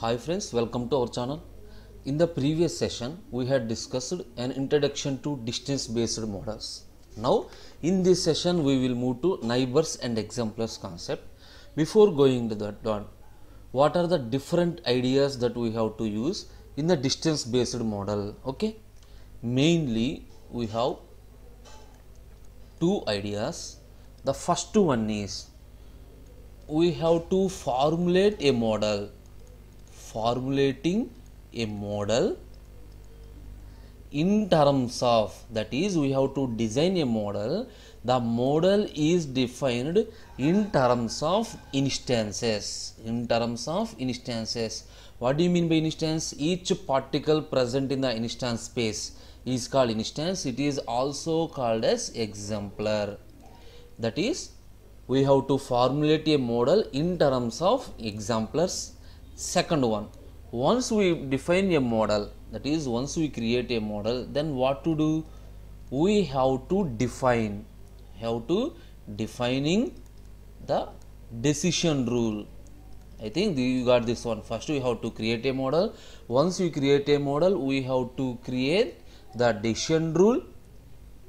Hi friends, welcome to our channel. In the previous session, we had discussed an introduction to distance-based models. Now, in this session, we will move to neighbors and exemplars concept. Before going to that one, what are the different ideas that we have to use in the distance-based model? Okay, mainly we have two ideas. The first one is we have to formulate a model. Formulating a model in terms of, that is, we have to design a model. The model is defined in terms of instances. What do you mean by instance? Each particle present in the instance space is called instance. It is also called as exemplar. That is, we have to formulate a model in terms of exemplars. Second one, once we define a model, that is, once we create a model, then what to do? We have to defining the decision rule. I think you got this one. First we have to create a model. Once we create a model, we have to create the decision rule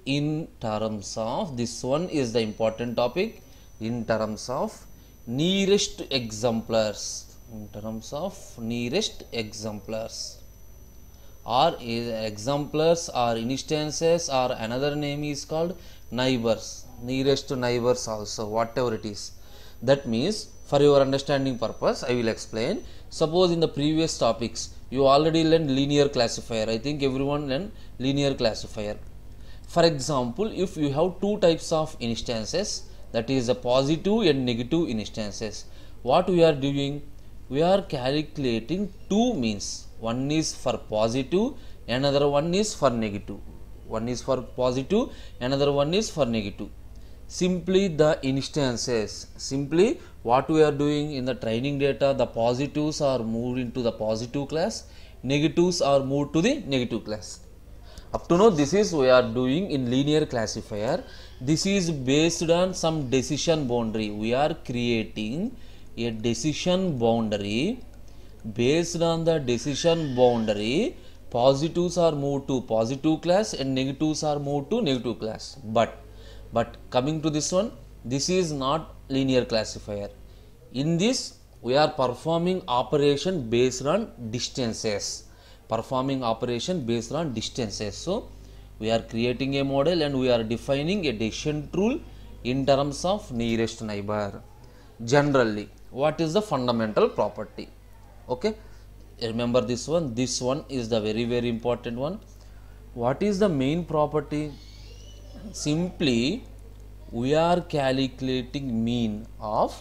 in terms of, this one is the important topic, in terms of nearest exemplars. Or exemplars or instances, or another name is called neighbors, nearest neighbors also, whatever it is. That means, for your understanding purpose, I will explain. Suppose in the previous topics you already learned linear classifier. I think everyone learned linear classifier. For example, if you have two types of instances, that is a positive and negative instances, what we are doing? We are calculating two means. One is for positive, another one is for negative. One is for positive, another one is for negative. Simply the instances. Simply what we are doing in the training data, the positives are moved into the positive class, negatives are moved to the negative class. Up to now, this is we are doing in linear classifier. This is based on some decision boundary. We are creating a decision boundary. Based on the decision boundary, positives are moved to positive class and negatives are moved to negative class. But coming to this one, this is not linear classifier. In this, we are performing operation based on distances. So we are creating a model and we are defining a decision rule in terms of nearest neighbor. Generally, what is the fundamental property? Okay, remember this one. This one is the very important one. What is the main property? Simply, we are calculating mean of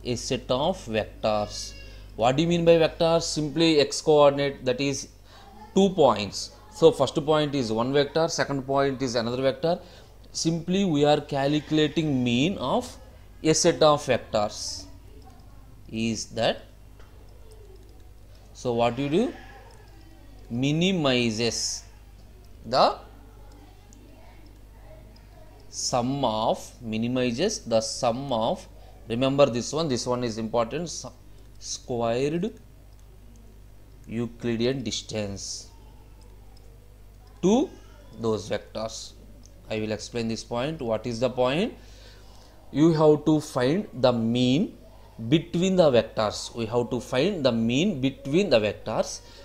a set of vectors. What do you mean by vectors? Simply x coordinate, that is 2 points. So first point is one vector, second point is another vector. Simply we are calculating mean of a set of vectors. Is that? So what you do? Minimizes the sum of, remember this one is important, squared Euclidean distance to those vectors. I will explain this point. What is the point? You have to find the mean between the vectors.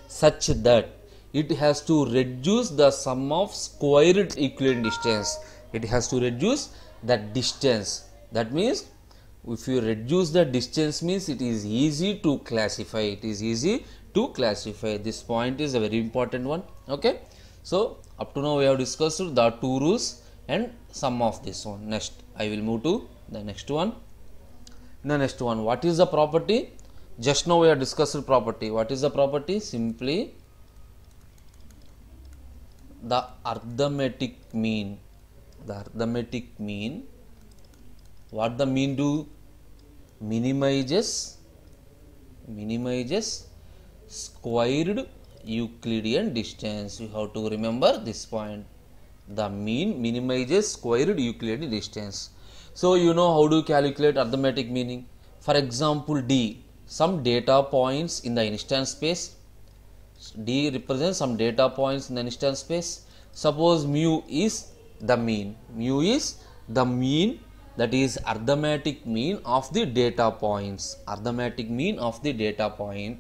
Such that it has to reduce the sum of squared Euclidean distance. It has to reduce that distance. That means, if you reduce the distance, means it is easy to classify. This point is a very important one. Okay. So up to now we have discussed the two rules and sum of this one. Next, I will move to the next one. What is the property? Just now we have discussed property. What is the property? Simply the arithmetic mean. What the mean do? Minimizes squared Euclidean distance. You have to remember this point. The mean minimizes squared Euclidean distance. So you know how to calculate arithmetic meaning. For example, D, some data points in the instance space. D represents some data points in the instance space. Suppose mu is the mean. Mu is the mean, that is arithmetic mean of the data points. Arithmetic mean of the data point.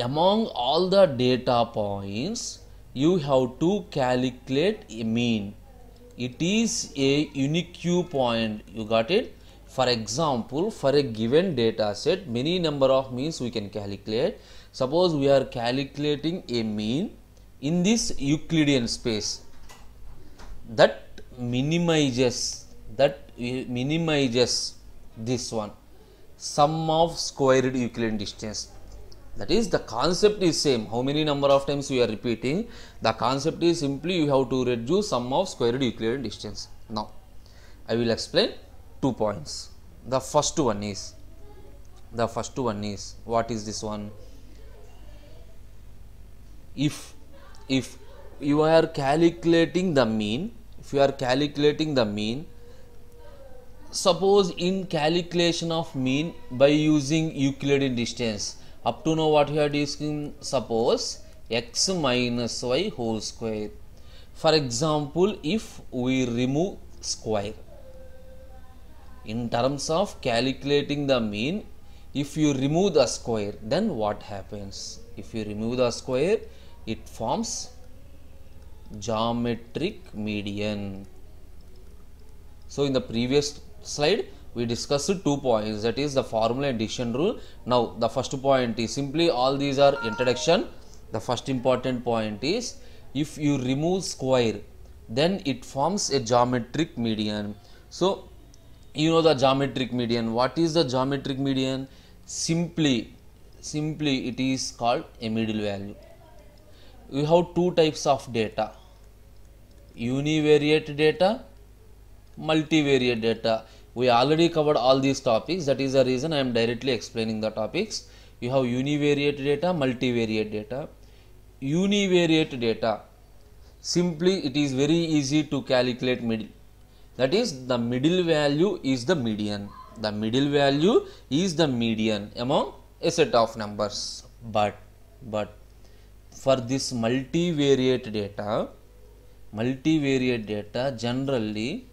Among all the data points, you have to calculate a mean. It is a unique point. You got it? For example, for a given data set, many number of means we can calculate. Suppose we are calculating a mean in this Euclidean space. That minimizes this one, sum of squared Euclidean distance. That is, the concept is same. How many number of times we are repeating? The concept is simply you have to reduce sum of squared Euclidean distance. Now, I will explain 2 points. The first one is what is this one? If you are calculating the mean, suppose in calculation of mean by using Euclidean distance, up to now what we are discussing, suppose x minus y whole square. For example, if we remove square, in terms of calculating the mean, if you remove the square, then what happens? If you remove the square, it forms geometric median. So in the previous slide we discussed 2 points, that is the formula and decision rule. Now the first point is simply, all these are introduction. The first important point is, if you remove square, then it forms a geometric median. So you know the geometric median. What is the geometric median? Simply it is called a middle value. We have 2 types of data: univariate data, multivariate data. We already covered all these topics. That is the reason I am directly explaining the topics. You have univariate data, multivariate data. Univariate data, simply it is very easy to calculate middle. That is, the middle value is the median. The middle value is the median among a set of numbers. But for this multivariate data, generally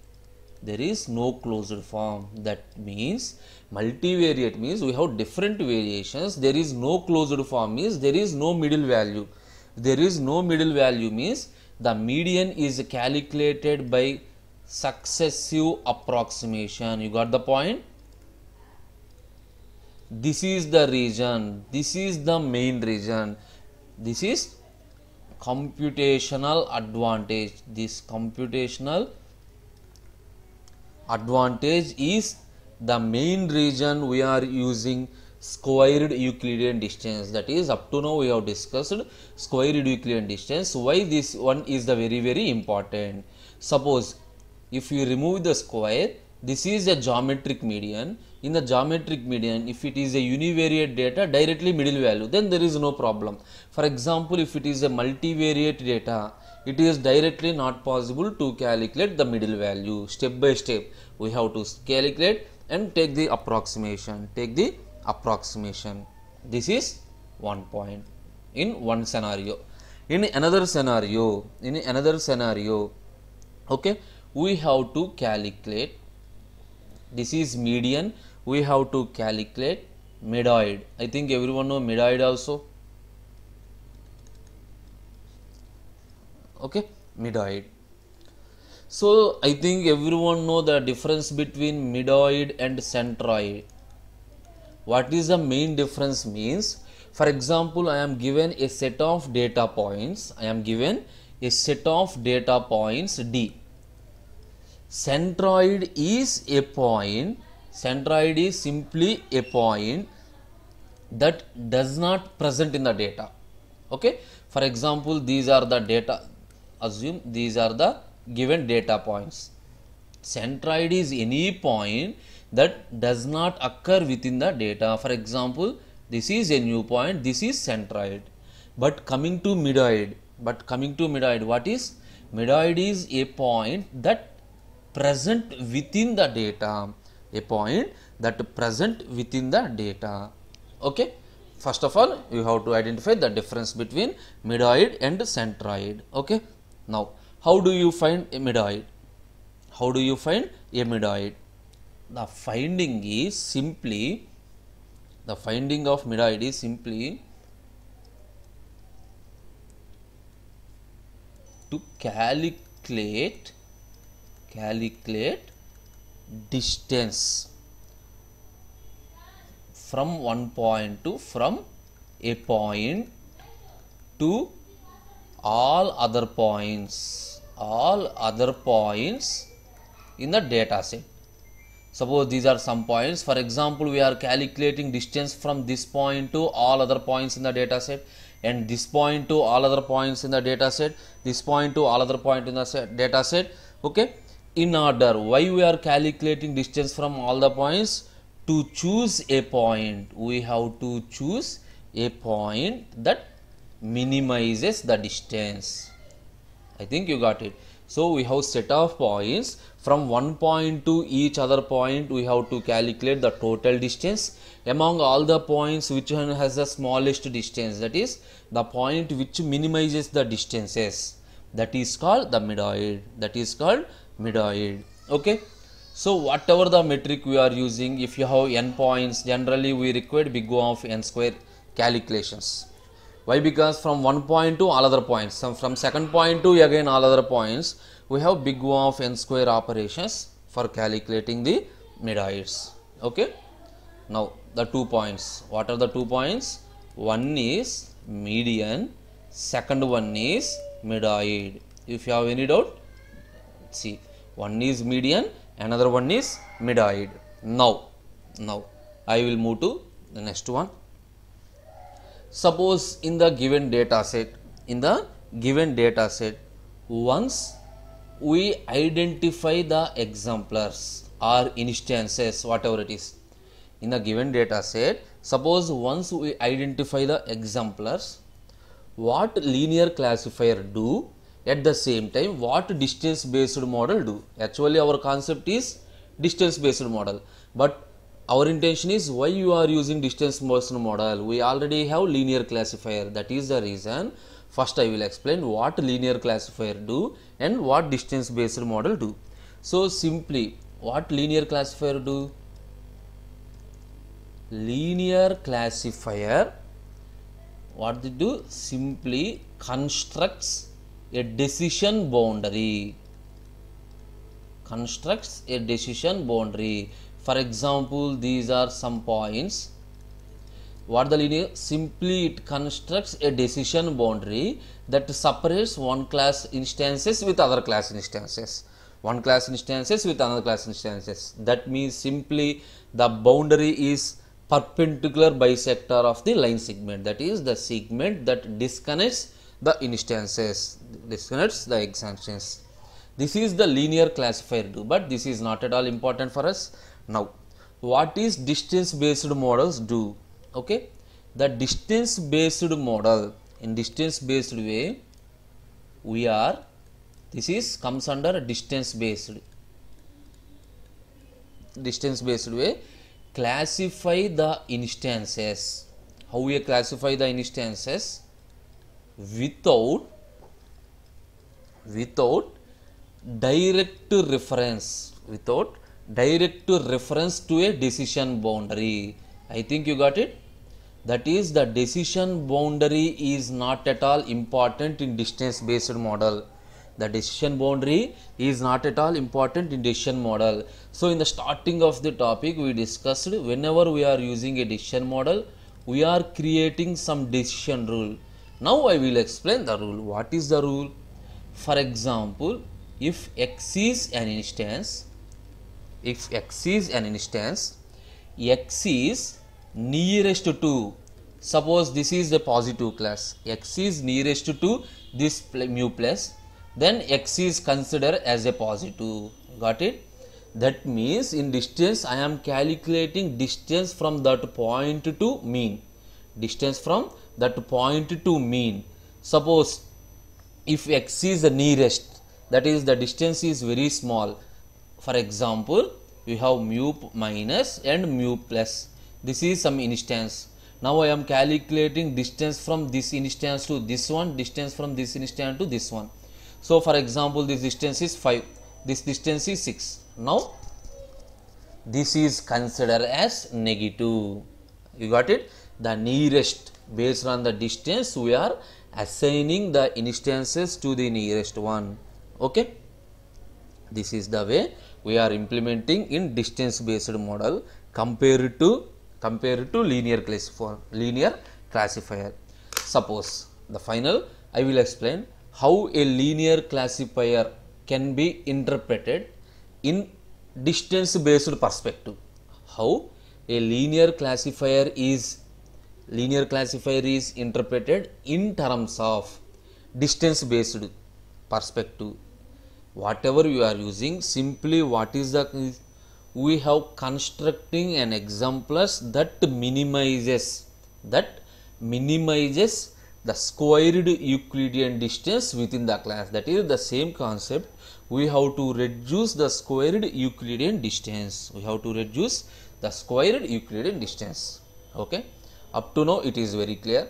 there is no closed form. That means multivariate means we have different variations. There is no closed form means there is no middle value. There is no middle value means the median is calculated by successive approximation. You got the point? This is the region. This is the main region. This is computational advantage. This computational advantage is the main region we are using squared Euclidean distance. That is, up to now we have discussed squared Euclidean distance. Why this one is the very important? Suppose if you remove the square, this is a geometric median. In the geometric median, if it is a univariate data, directly middle value, then there is no problem. For example, if it is a multivariate data, it is directly not possible to calculate the middle value. Step by step we have to calculate and take the approximation. This is one point in one scenario. In another scenario, okay, we have to calculate, this is median, we have to calculate medoid. I think everyone know medoid also. Okay, medoid. So I think everyone know the difference between medoid and centroid. What is the main difference means? For example, I am given a set of data points. D. Centroid is a point. Centroid is simply a point that does not present in the data. Okay. For example, these are the data. Assume these are the given data points. Centroid is any point that does not occur within the data. For example, this is a new point. This is centroid. But coming to medoid, what is? Medoid is a point that present within the data. a point that present within the data. Okay. First of all, you have to identify the difference between middoid and centroid. Okay. Now, how do you find a middoid? How do you find a middoid? The finding of middoid is simply to calculate distance from one point from a point to all other points in the data set. Suppose these are some points. For example, we are calculating distance from this point to all other points in the data set, and this point to all other points in the data set, this point to all other point in the data set. Okay. In order, why we are calculating distance from all the points? To choose a point, we have to choose a point that minimizes the distance. I think you got it. So we have set of points. From one point to each other point, we have to calculate the total distance. Among all the points, which one has the smallest distance? That is the point which minimizes the distances. That is called the middoid. Okay. So whatever the metric we are using, if you have n points, generally we require big O of n square calculations. Why? Because from one point to all other points, from second point to again all other points, we have big O of n square operations for calculating the middoids. Okay. Now the 2 points. What are the 2 points? One is median, second one is middoid. If you have any doubt, see, one is median, another one is middoid. Now I will move to the next one. Suppose in the given data set, once we identify the exemplars or instances, whatever it is, in the given data set, suppose once we identify the exemplars, what linear classifier do? At the same time, what distance based model do? Actually, our concept is distance based model, but our intention is why you are using distance based model. We already have linear classifier. That is the reason. First, I will explain what linear classifier do and what distance based model do. So simply, what linear classifier do? Linear classifier, what they do? Simply constructs a decision boundary. For example, these are some points. What the linear? Simply it constructs a decision boundary that separates one class instances with other class instances. One class instances with another class instances. That means simply the boundary is perpendicular bisector of the line segment. That is the segment that disconnects the instances, disconnects the extensions. This is the linear classifier do, but this is not at all important for us. Now, what is distance based models do? Okay, the distance based model, in distance based way, we are, this is comes under distance based way, classify the instances. How we classify the instances? Without direct reference to a decision boundary. I think you got it. That is, the decision boundary is not at all important in distance based model. The decision boundary is not at all important in decision model. So in the starting of the topic, we discussed whenever we are using a decision model, we are creating some decision rule. Now I will explain the rule. What is the rule? For example, if X is an instance, X is nearest to, suppose this is the positive class, X is nearest to this mu plus, then X is considered as a positive. Got it? That means in distance I am calculating distance from that point to mean. Suppose if X is the nearest, that is the distance is very small. For example, we have mu minus and mu plus. This is some instance. Now I am calculating distance from this instance to this one, distance from this instance to this one. So for example, this distance is 5, this distance is 6. Now this is considered as negative. You got it? The nearest, based on the distance, we are assigning the instances to the nearest one. Okay? This is the way we are implementing in distance based model compared to linear classifier. Suppose the final I will explain how a linear classifier can be interpreted in distance based perspective. How a linear classifier is interpreted in terms of distance based perspective. Whatever you are using, simply we have constructing an exemplars that minimizes the squared Euclidean distance within the class. That is the same concept. We have to reduce the squared Euclidean distance. Okay. Up to now it is very clear.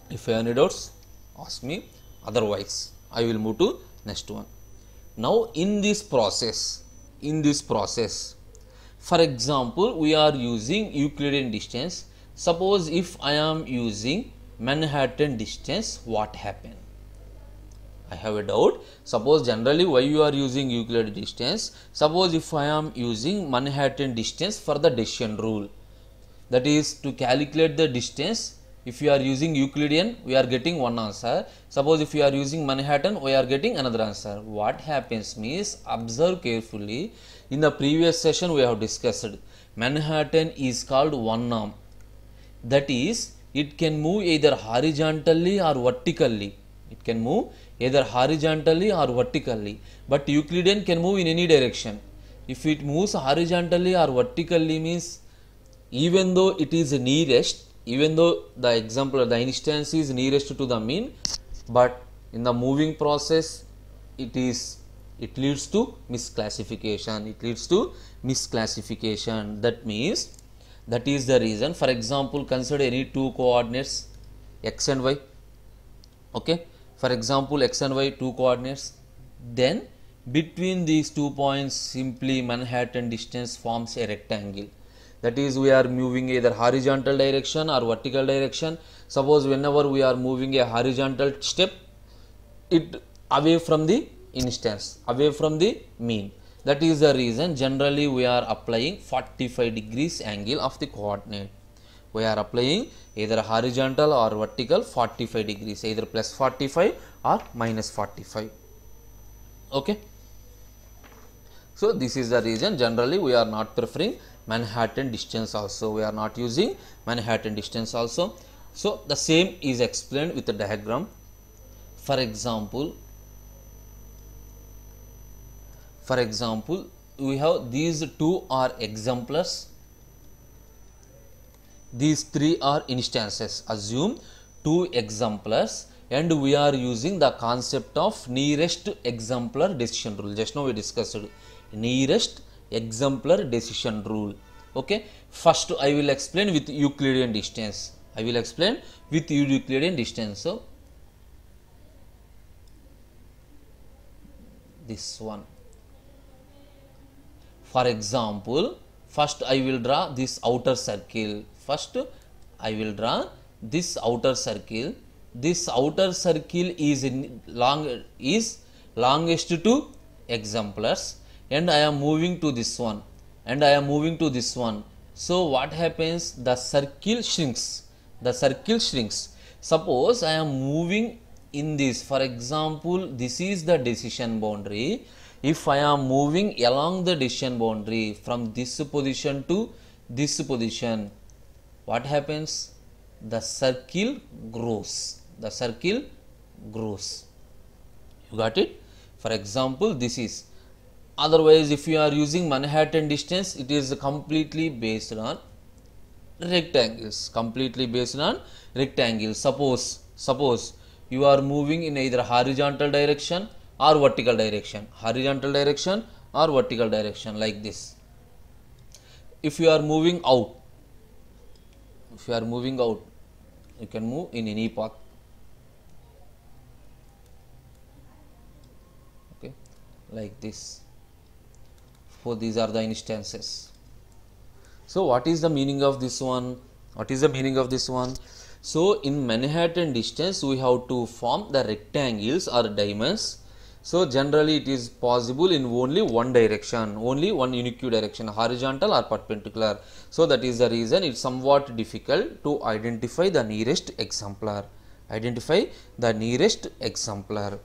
If you have any doubts, ask me. Otherwise, I will move to next one. Now in this process, for example, we are using Euclidean distance. Suppose if I am using Manhattan distance, what happen? I have a doubt. Suppose generally why you are using Euclidean distance? Suppose if I am using Manhattan distance for the decision rule, that is to calculate the distance. If you are using Euclidean, we are getting one answer. Suppose if you are using Manhattan, we are getting another answer. What happens means, observe carefully. In the previous session, we have discussed Manhattan is called one arm. That is, it can move either horizontally or vertically. But Euclidean can move in any direction. If it moves horizontally or vertically means, even though it is nearest, even though the instance is nearest to the mean, but in the moving process it leads to misclassification. That means, that is the reason. For example, consider any two coordinates x and y. Okay, for example, x and y two coordinates. Then between these 2 points, simply Manhattan distance forms a rectangle. That is, we are moving either horizontal direction or vertical direction. Suppose whenever we are moving a horizontal step, it away from the instance, away from the mean. That is the reason generally we are applying 45 degrees angle of the coordinate. We are applying either horizontal or vertical 45 degrees, either plus 45 or minus 45. Okay. So this is the reason generally we are not preferring Manhattan distance also. We are not using Manhattan distance also. So the same is explained with the diagram. For example, we have these two are exemplars, these three are instances. Assume two exemplars, and we are using the concept of nearest exemplar decision rule. Just now we discussed nearest exemplar decision rule. Okay, first I will explain with Euclidean distance. So this one, for example, first I will draw this outer circle. This outer circle is longest to exemplars, and I am moving to this one, So what happens? The circle shrinks. Suppose I am moving in this. For example, this is the decision boundary. If I am moving along the decision boundary from this position to this position, what happens? The circle grows. You got it? For example, this is. Otherwise, if you are using Manhattan distance, it is completely based on rectangles. Suppose you are moving in either horizontal direction or vertical direction. Like this. if you are moving out, you can move in any path. Okay, like this. So these are the instances. So what is the meaning of this one? So in Manhattan distance, we have to form the rectangles or diamonds. So generally it is possible in only one direction, only one unique direction, horizontal or perpendicular. So that is the reason it's somewhat difficult to identify the nearest exemplar.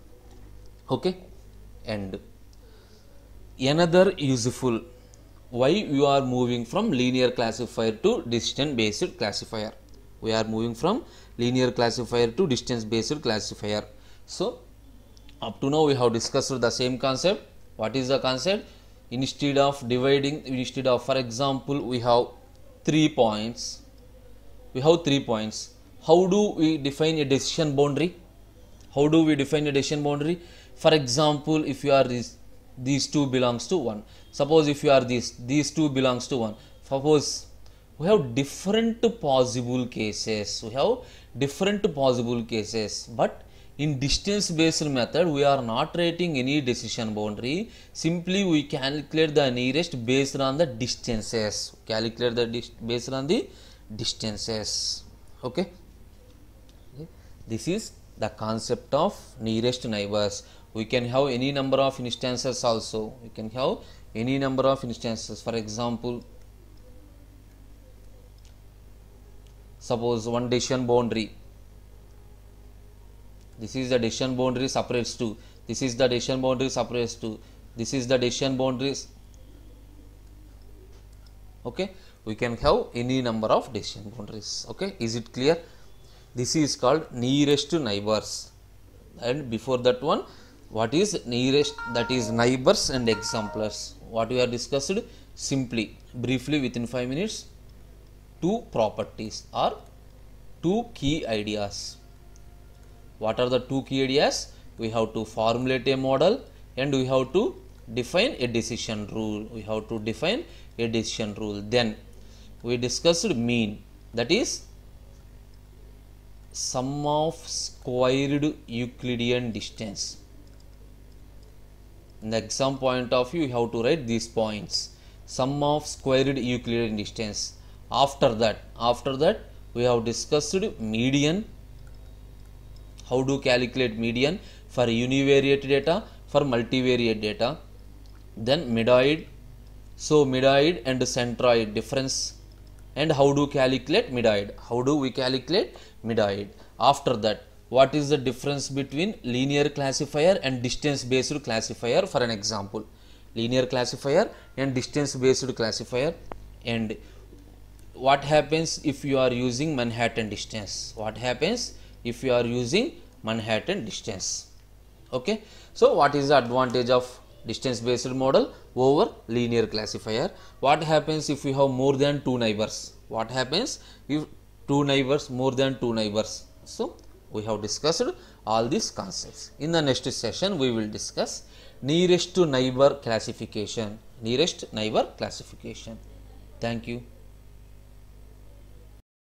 Okay, and another useful, why you are moving from linear classifier to distance based classifier. We are moving from linear classifier to distance based classifier. So up to now we have discussed the same concept. What is the concept? Instead of, for example, we have 3 points. How do we define a decision boundary? For example, if you are these two belongs to 1. Suppose if you are these two belongs to 1. Suppose we have different possible cases. But in distance based method, we are not writing any decision boundary. Simply we calculate the nearest based on the distances. Okay. This is the concept of nearest neighbors. We can have any number of instances also. For example, suppose one decision boundary. This is the decision boundary separates 2. This is the decision boundary separates 2. This is the decision boundaries. Okay, we can have any number of decision boundaries. Okay, is it clear? This is called nearest neighbors. And before that one, what is nearest? That is neighbors and exemplars. What we have discussed simply, briefly within 5 minutes. 2 properties or 2 key ideas. What are the 2 key ideas? We have to formulate a model and we have to define a decision rule. Then we discussed mean, that is sum of squared Euclidean distance. In the exam point of view, you have to write these points. Sum of squared Euclidean distance. After that, we have discussed median. How to calculate median for univariate data, for multivariate data. Then middoid. So middoid and centroid difference. And how do we calculate middoid? After that, what is the difference between linear classifier and distance based classifier? For an example, linear classifier and distance based classifier. And what happens if you are using Manhattan distance? Okay, so what is the advantage of distance based model over linear classifier? What happens if you have more than 2 neighbors? More than 2 neighbors? So we have discussed all these concepts. In the next session, we will discuss nearest neighbor classification. Thank you.